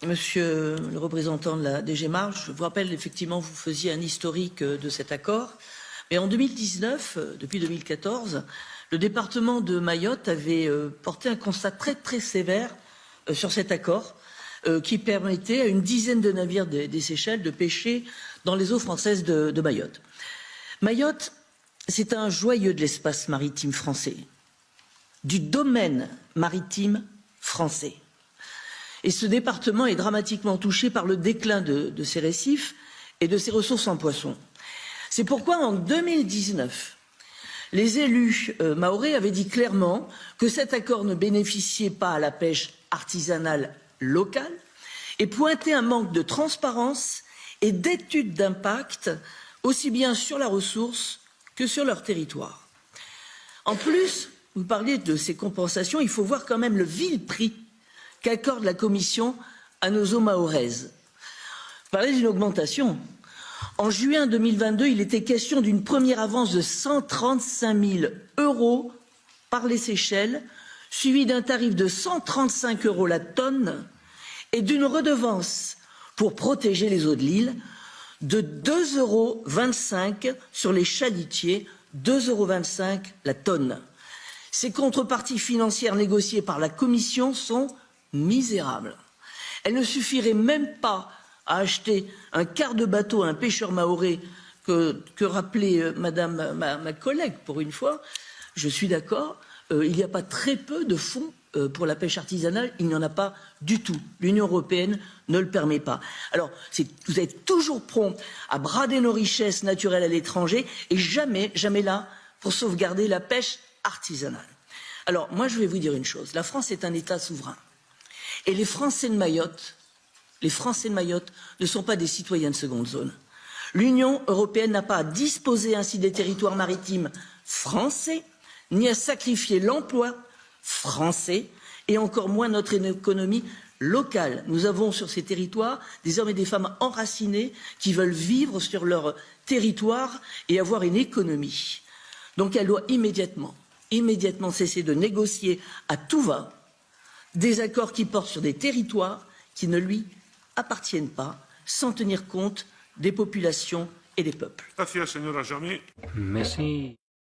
Monsieur le représentant de la DG Marche, je vous rappelle effectivement vous faisiez un historique de cet accord. Mais en 2019, depuis 2014, le département de Mayotte avait porté un constat très sévère sur cet accord qui permettait à une dizaine de navires des Seychelles de pêcher dans les eaux françaises de Mayotte. Mayotte, c'est un joyau de l'espace maritime français, du domaine maritime français. Et ce département est dramatiquement touché par le déclin de ses récifs et de ses ressources en poissons. C'est pourquoi en 2019, les élus mahorais avaient dit clairement que cet accord ne bénéficiait pas à la pêche artisanale locale et pointaient un manque de transparence et d'études d'impact aussi bien sur la ressource que sur leur territoire. En plus, vous parliez de ces compensations, il faut voir quand même le vil prix qu'accorde la Commission à nos eaux mahoraises. Vous parlez d'une augmentation. En juin 2022, il était question d'une première avance de 135 000 € par les Seychelles, suivie d'un tarif de 135 € la tonne et d'une redevance pour protéger les eaux de l'île de 2,25 € sur les chalutiers, 2,25 € la tonne. Ces contreparties financières négociées par la Commission sont misérables. Elle ne suffirait même pas à acheter un quart de bateau à un pêcheur mahorais que rappelait ma collègue pour une fois. Je suis d'accord, il n'y a pas très peu de fonds pour la pêche artisanale, il n'y en a pas du tout. L'Union européenne ne le permet pas. Alors, vous êtes toujours prompt à brader nos richesses naturelles à l'étranger et jamais là pour sauvegarder la pêche artisanale. Alors, moi, je vais vous dire une chose. La France est un État souverain. Et les Français de Mayotte ne sont pas des citoyens de seconde zone. L'Union européenne n'a pas à disposer ainsi des territoires maritimes français, ni à sacrifier l'emploi français, et encore moins notre économie locale. Nous avons sur ces territoires des hommes et des femmes enracinés qui veulent vivre sur leur territoire et avoir une économie. Donc elle doit immédiatement cesser de négocier à tout va des accords qui portent sur des territoires qui ne lui appartiennent pas, sans tenir compte des populations et des peuples. Merci.